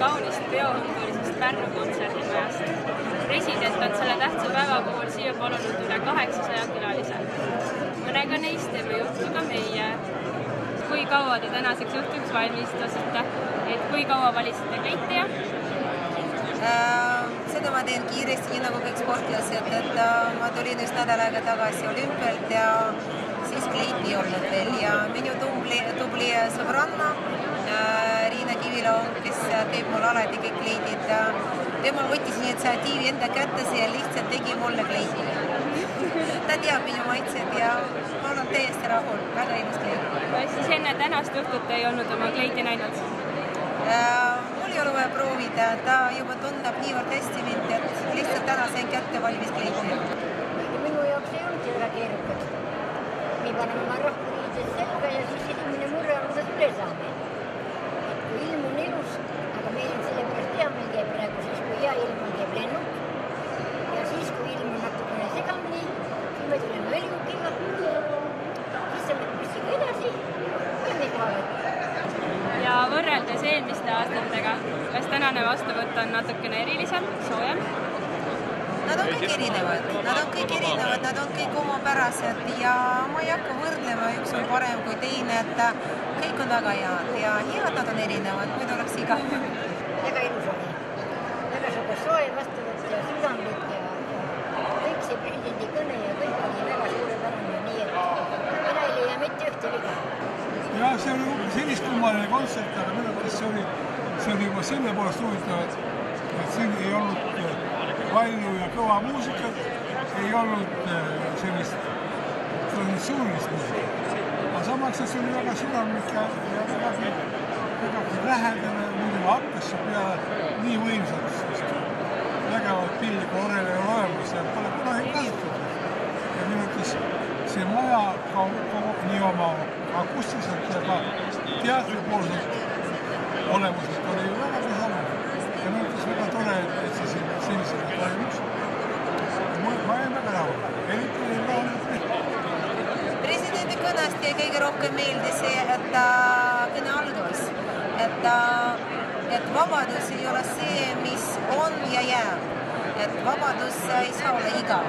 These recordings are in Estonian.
kaunist peohungulisest Pärnu kontserdimajast. President on selle tähtsa päeva puhul siia palunud üle 800 külalise. Mõnega neist teeme juttu ka meie. Kui kaua te tänaseks õhtuks valmistasite? Et kui kaua valisite kleiti? Seda ma teen kiiresti, nii nagu kõik sportlased, et ma tulin just nädal aega tagasi olümpialt ja siis kleiti ei olnud veel ja minu tubli sõbranna Riina Kivilo, kes teeb mul alati kõik kleidid, temal võttis initsiatiivi enda kättesse ja lihtsalt tegi mulle kleiti. Ta teab minu maitsed ja ma olen täiesti rahul, väga ilus kleit. Siis enne tänast õhtut ei olnud oma kleiti näinud? Mul ei ole vaja proovida, ta juba tunneb niivõrd hästi mind, et lihtsalt täna sain kätte valmis kleiti. Minu jaoks ei olnud väga keerukad. Me paneme oma rahvuriided selga ja siis esimene murre on, kuidas üle saame. Kui ilm on ilus, aga meil on sellepärast hea meil käib praegu siis, kui hea ilm on, käib lennuk. Ja siis, kui ilm on natukene segamini, siis me tuleme õljukiga, siis saame bussiga edasi ja me kohale. Ja võrreldes eelmiste aastatega, kas tänane vastuvõtt on natukene erilisem, soojem? Nad on kõik erinevad, nad on kõik omapärased ja ma ei hakka võrdlema, üks on parem kui teine, et kõik on väga head ja head nad on erinevad, kui oleks iga. Väga ilus oli. Väga soga soe vastuvõtt ja südamlik ja kõik see presidendi kõne ja kõik oli väga suurepärane, nii et mina ei leia mitte ühte viga. Ja see oli sellist kummaline kontsert, aga minu arvates see oli juba selle poolest huvitav, et siin ei olnud palju ja kõva muusikat, ei olnud sellist traditsioonilist muusikat. Aga samaks see oli väga südamlik ja vägagi lähedane, muidugi hakkas see peale nii võimsalt, sest vägevat pilli kui orel ei ole olemas ja pole kunagi kasutatud. Ja minu arvates see maja nii oma akustiliselt ja ka teatripoolselt olemuselt oli väga sama. Ja minu arvates väga tore, et see siin sellisega toimus. Ma jäin väga rahul. Eriti oli rahul. Presidendi kõnest jäi kõige rohkem meelde see, et kõne algus, et vabadus ei ole see, mis on ja jääb. Et vabadus ei saa olla igav.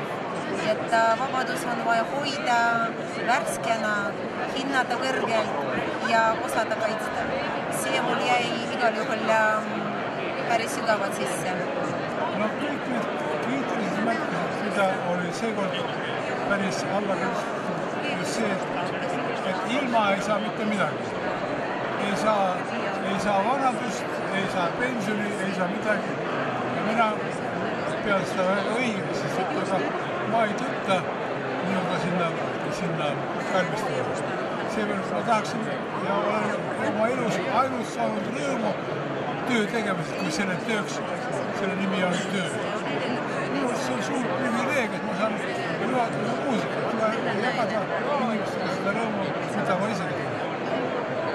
Et vabadus on vaja hoida värskena, hinnata kõrgelt ja osata kaitsta. See mul jäi igal juhul päris sügavalt sisse. No kõik need kriitilised märkused, mida oli seekord päris alla kõrgstatud, see, et ilma ei saa mitte midagi. Ei saa vanadust, ei saa pensioni, ei saa midagi. Ja mina pean seda väga õigeks, sest ma ei tõtta nii-öelda sinna kalmistada. Seepärast ma tahaksin ja olen oma elus ainult saanud rõõmu töö tegemisest, kui selle tööks, selle nimi on töö. Minu see on suur privileeg, et ma saan juhatada muusikat ja jagada